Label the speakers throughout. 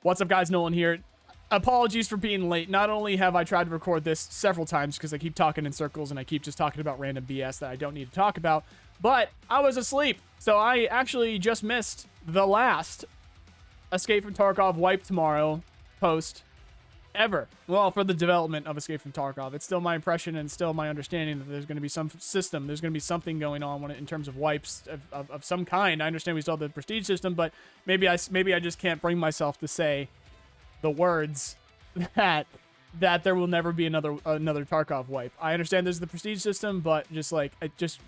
Speaker 1: What's up, guys? Nolan here. Apologies for being late. Not only have I tried to record this several times because I keep talking in circles and I keep just talking about random BS that I don't need to talk about, but I was asleep. So I actually just missed the last Escape from Tarkov wipe tomorrow post ever. Well, for the development of Escape from Tarkov. It's still my impression and still my understanding that there's going to be some system. There's going to be something going on when in terms of wipes of some kind. I understand we still have the prestige system, but maybe I just can't bring myself to say the words that there will never be another Tarkov wipe. I understand there's the prestige system, but just like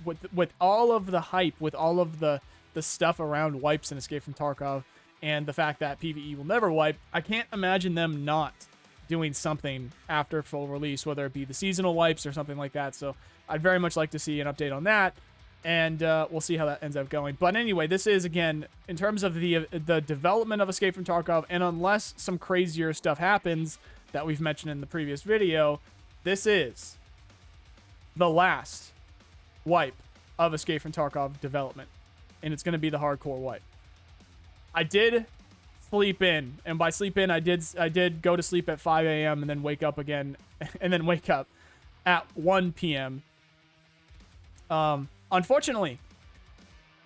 Speaker 1: with all of the hype, with all of the stuff around wipes and Escape from Tarkov, and the fact that PvE will never wipe, I can't imagine them not doing something after full release, whether it be the seasonal wipes or something like that. So I'd very much like to see an update on that, and we'll see how that ends up going. But anyway, this is, again, in terms of the development of Escape from Tarkov, and unless some crazier stuff happens that we've mentioned in the previous video, this is the last wipe of Escape from Tarkov development, and it's going to be the hardcore wipe. I did sleep in, and by sleep in, I did go to sleep at 5 a.m. and then wake up again, and then wake up at 1 p.m. Unfortunately,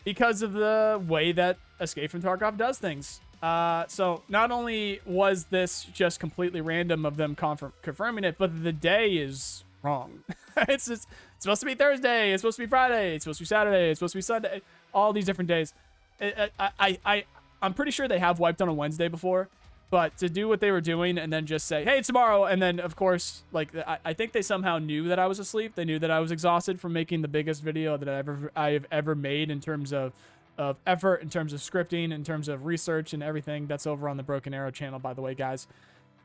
Speaker 1: because of the way that Escape from Tarkov does things. So not only was this just completely random of them confirming it, but the day is wrong. It's supposed to be Thursday, it's supposed to be Friday, it's supposed to be Saturday, it's supposed to be Sunday, all these different days. I'm pretty sure they have wiped on a Wednesday before, but to do what they were doing and then just say, hey, it's tomorrow, and then, of course, like, I think they somehow knew that I was asleep. They knew that I was exhausted from making the biggest video that I've ever made in terms of effort, in terms of scripting, in terms of research and everything. That's over on the Broken Arrow channel, by the way, guys.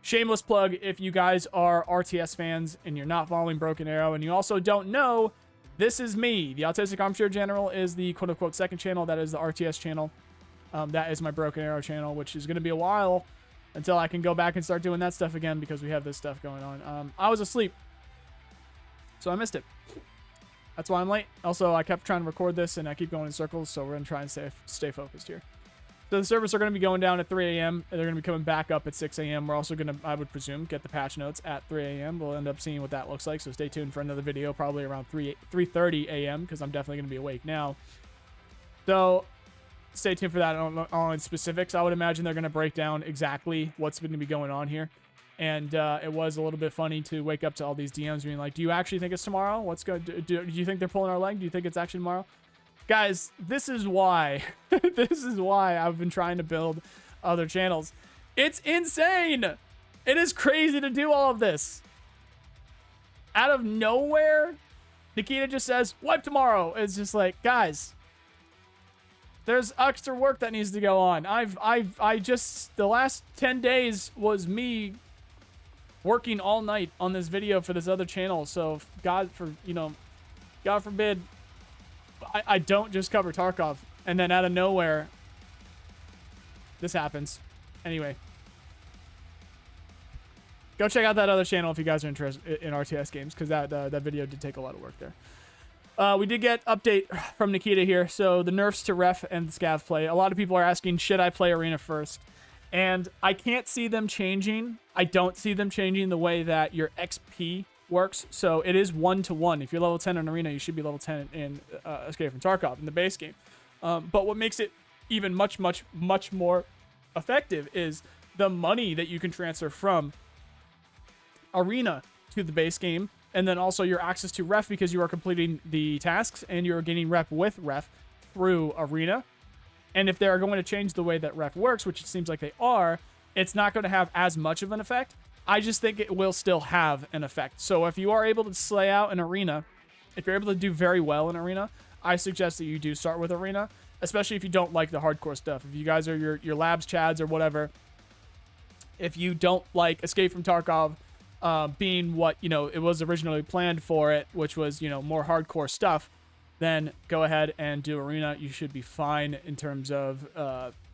Speaker 1: Shameless plug, if you guys are RTS fans and you're not following Broken Arrow and you also don't know, this is me. The Autistic Armchair General is the quote-unquote second channel. That is the RTS channel. That is my Broken Arrow channel, which is going to be a while until I can go back and start doing that stuff again because we have this stuff going on. I was asleep, so I missed it. That's why I'm late. Also, I kept trying to record this, and I keep going in circles, so we're going to try and stay focused here. So the servers are going to be going down at 3 a.m. They're going to be coming back up at 6 a.m. We're also going to, I would presume, get the patch notes at 3 a.m. We'll end up seeing what that looks like, so stay tuned for another video, probably around 3:30 a.m., because I'm definitely going to be awake now. So stay tuned for that on specifics. I would imagine they're going to break down exactly what's going to be going on here. And it was a little bit funny to wake up to all these DMs being like, do you actually think it's tomorrow? What's going? Do you think they're pulling our leg? Do you think it's actually tomorrow? Guys, this is why. This is why I've been trying to build other channels. It's insane. It is crazy to do all of this. Out of nowhere, Nikita just says, wipe tomorrow. It's just like, guys, there's extra work that needs to go on. I just, the last 10 days was me working all night on this video for this other channel. So God forbid, I don't just cover Tarkov. And then out of nowhere, this happens. Anyway, go check out that other channel if you guys are interested in RTS games, because that video did take a lot of work there. We did get update from Nikita here. So the nerfs to ref and scav play. A lot of people are asking, should I play arena first? And I can't see them changing. I don't see them changing the way that your XP works. So it is 1-to-1. If you're level 10 in arena, you should be level 10 in Escape from Tarkov in the base game. But what makes it even much more effective is the money that you can transfer from arena to the base game. And then also your access to ref, because you are completing the tasks and you're getting rep with ref through arena. And if they're going to change the way that ref works, which it seems like they are, it's not going to have as much of an effect. I just think it will still have an effect. So if you are able to slay out an arena, if you're able to do very well in arena, I suggest that you do start with arena, especially if you don't like the hardcore stuff. If you guys are your labs chads or whatever, if you don't like Escape from Tarkov, being what, it was originally planned for it, which was, more hardcore stuff, then go ahead and do arena. You should be fine in terms of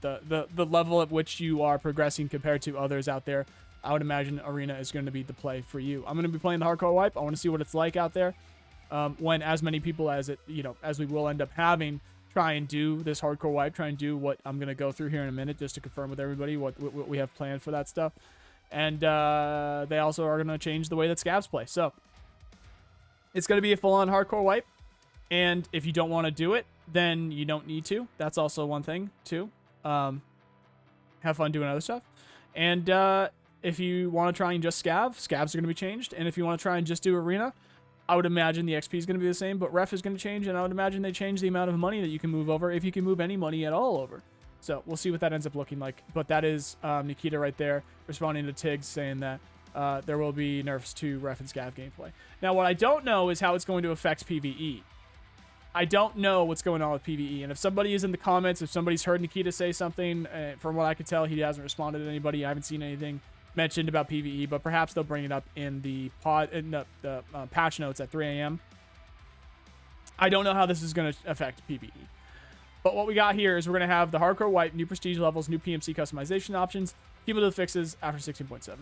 Speaker 1: the level at which you are progressing compared to others out there. I would imagine arena is going to be the play for you. I'm going to be playing the hardcore wipe. I want to see what it's like out there when as many people as we will end up having try and do this hardcore wipe, try and do what I'm going to go through here in a minute just to confirm with everybody what we have planned for that stuff. And they also are going to change the way that scavs play. So it's going to be a full-on hardcore wipe. And if you don't want to do it, then you don't need to. That's also one thing, too. Have fun doing other stuff. And if you want to try and just scavs are going to be changed. And if you want to try and just do arena, I would imagine the XP is going to be the same, but ref is going to change, and I would imagine they change the amount of money that you can move over, if you can move any money at all over. So we'll see what that ends up looking like. But that is Nikita right there responding to Tiggs saying that there will be nerfs to ref and scav gameplay. Now, what I don't know is how it's going to affect PvE. I don't know what's going on with PvE, and if somebody is in the comments, if somebody's heard Nikita say something, from what I could tell, he hasn't responded to anybody. I haven't seen anything mentioned about PvE, but perhaps they'll bring it up in the patch notes at 3 a.m. I don't know how this is going to affect PvE. But what we got here is we're going to have the hardcore wipe, new prestige levels, new PMC customization options, cumulative fixes after 16.7. So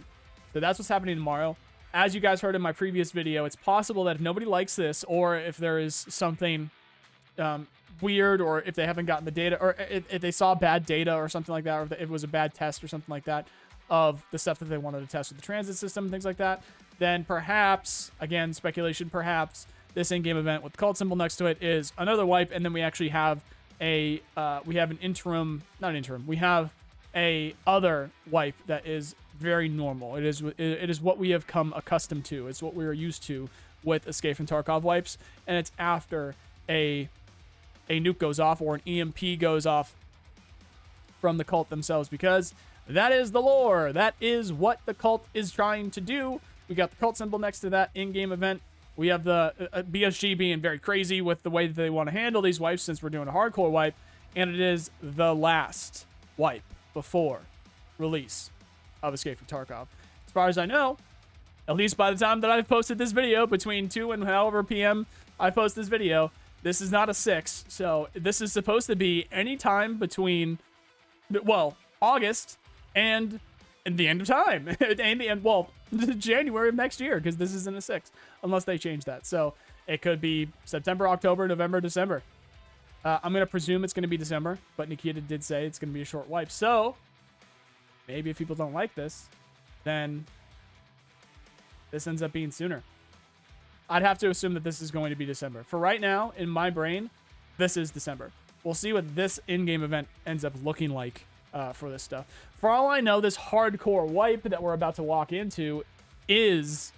Speaker 1: that's what's happening tomorrow. As you guys heard in my previous video, it's possible that if nobody likes this, or if there is something weird, or if they haven't gotten the data, or if they saw bad data or something like that, or if it was a bad test or something like that of the stuff that they wanted to test with the transit system and things like that, then perhaps, again, speculation, perhaps this in-game event with the cult symbol next to it is another wipe, and then we actually have we have an interim, not an interim, we have a other wipe that is very normal. It is what we have come accustomed to. It's what we are used to with Escape from Tarkov wipes, and it's after a nuke goes off or an EMP goes off from the cult themselves, because that is the lore. That is what the cult is trying to do. We got the cult symbol next to that in-game event. We have the BSG being very crazy with the way that they want to handle these wipes, since we're doing a hardcore wipe, and it is the last wipe before release of Escape from Tarkov. As far as I know, at least by the time that I've posted this video, between 2 and however PM I post this video, this is not a 6. So this is supposed to be any time between, well, August and the end of time. And the end, well, January of next year, because this isn't a 6, unless they change that. So it could be September, October, November, December. I'm going to presume it's going to be December, but Nikita did say it's going to be a short wipe. So maybe if people don't like this, then this ends up being sooner. I'd have to assume that this is going to be December. For right now, in my brain, this is December. We'll see what this in-game event ends up looking like for this stuff. For all I know, this hardcore wipe that we're about to walk into is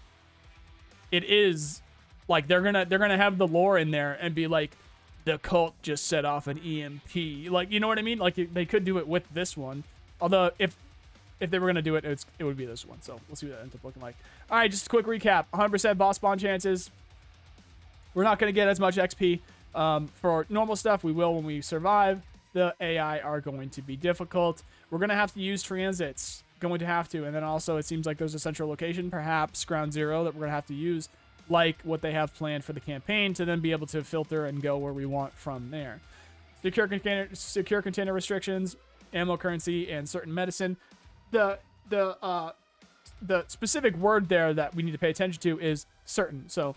Speaker 1: like they're gonna have the lore in there and be like, the cult just set off an EMP. Like, you know what I mean? Like, they could do it with this one. Although if they were gonna do it, it would be this one. So we'll see what that ends up looking like. All right, just a quick recap. 100% boss spawn chances. We're not gonna get as much XP for normal stuff. We will when we survive. The AI are going to be difficult. We're going to have to use transits. Going to have to. And then also, it seems like there's a central location, perhaps ground zero, that we're going to have to use, like what they have planned for the campaign, to then be able to filter and go where we want from there. Secure container restrictions, ammo currency, and certain medicine. The specific word there that we need to pay attention to is certain. So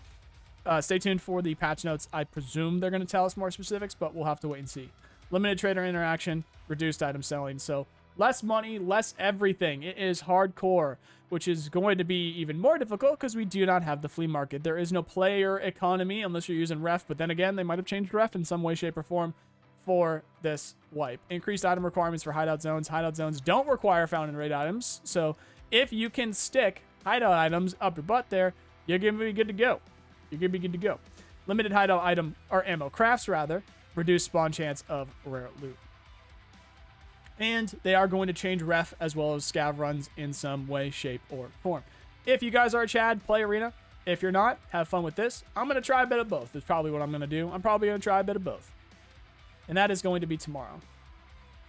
Speaker 1: stay tuned for the patch notes. I presume they're going to tell us more specifics, but we'll have to wait and see. Limited trader interaction, reduced item selling. So less money, less everything. It is hardcore, which is going to be even more difficult because we do not have the flea market. There is no player economy unless you're using ref, but then again, they might have changed ref in some way, shape, or form for this wipe. Increased item requirements for hideout zones. Hideout zones don't require found and raid items. So if you can stick hideout items up your butt there, you're going to be good to go. You're going to be good to go. Limited hideout item, or ammo crafts rather. Reduced spawn chance of rare loot. And they are going to change ref as well as scav runs in some way, shape, or form. If you guys are Chad, play arena. If you're not, have fun with this. I'm going to try a bit of both. That's probably what I'm going to do. I'm probably going to try a bit of both. And that is going to be tomorrow.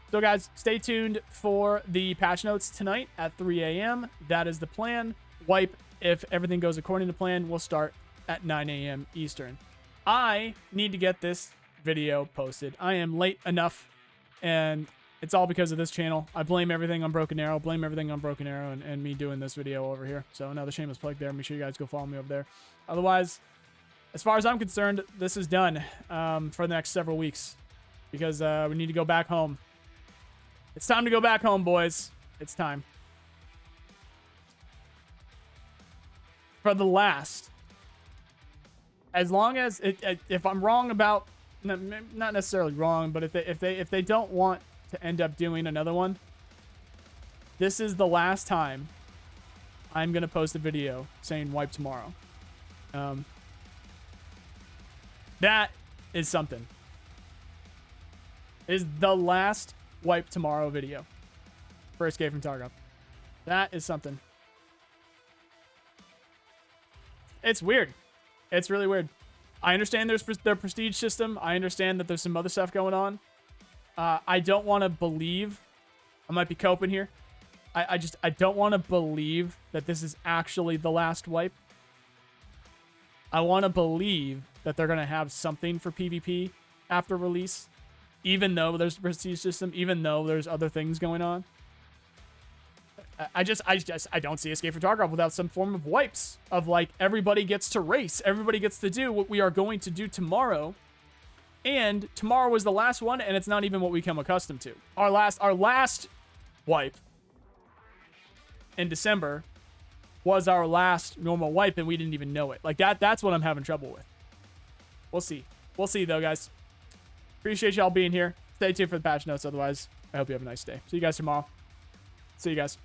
Speaker 1: So guys, stay tuned for the patch notes tonight at 3 a.m. That is the plan. Wipe, if everything goes according to plan, will start at 9 a.m. Eastern. I need to get this video posted. I am late enough, and it's all because of this channel. I blame everything on Broken Arrow, and me doing this video over here. So another shameless plug there. Make sure you guys go follow me over there. Otherwise, as far as I'm concerned, this is done for the next several weeks. because we need to go back home. It's time to go back home, boys. It's time. For the last. As long as if I'm wrong about, not necessarily wrong, but if they don't want to end up doing another one, this is the last time I'm gonna post a video saying wipe tomorrow. That is something. Is the last wipe tomorrow video for Escape from Tarkov. That is something. It's weird. It's really weird. I understand there's their prestige system. I understand that there's some other stuff going on. I don't want to believe. I might be coping here. I don't want to believe that this is actually the last wipe. I want to believe that they're going to have something for PvP after release, even though there's a prestige system, even though there's other things going on. I don't see Escape from Tarkov without some form of wipes of like everybody gets to race, everybody gets to do what we are going to do tomorrow, and tomorrow was the last one, and it's not even what we come accustomed to. Our last wipe in December was our last normal wipe, and we didn't even know it. Like that's what I'm having trouble with. We'll see. We'll see though, guys. Appreciate y'all being here. Stay tuned for the patch notes. Otherwise, I hope you have a nice day. See you guys tomorrow. See you guys.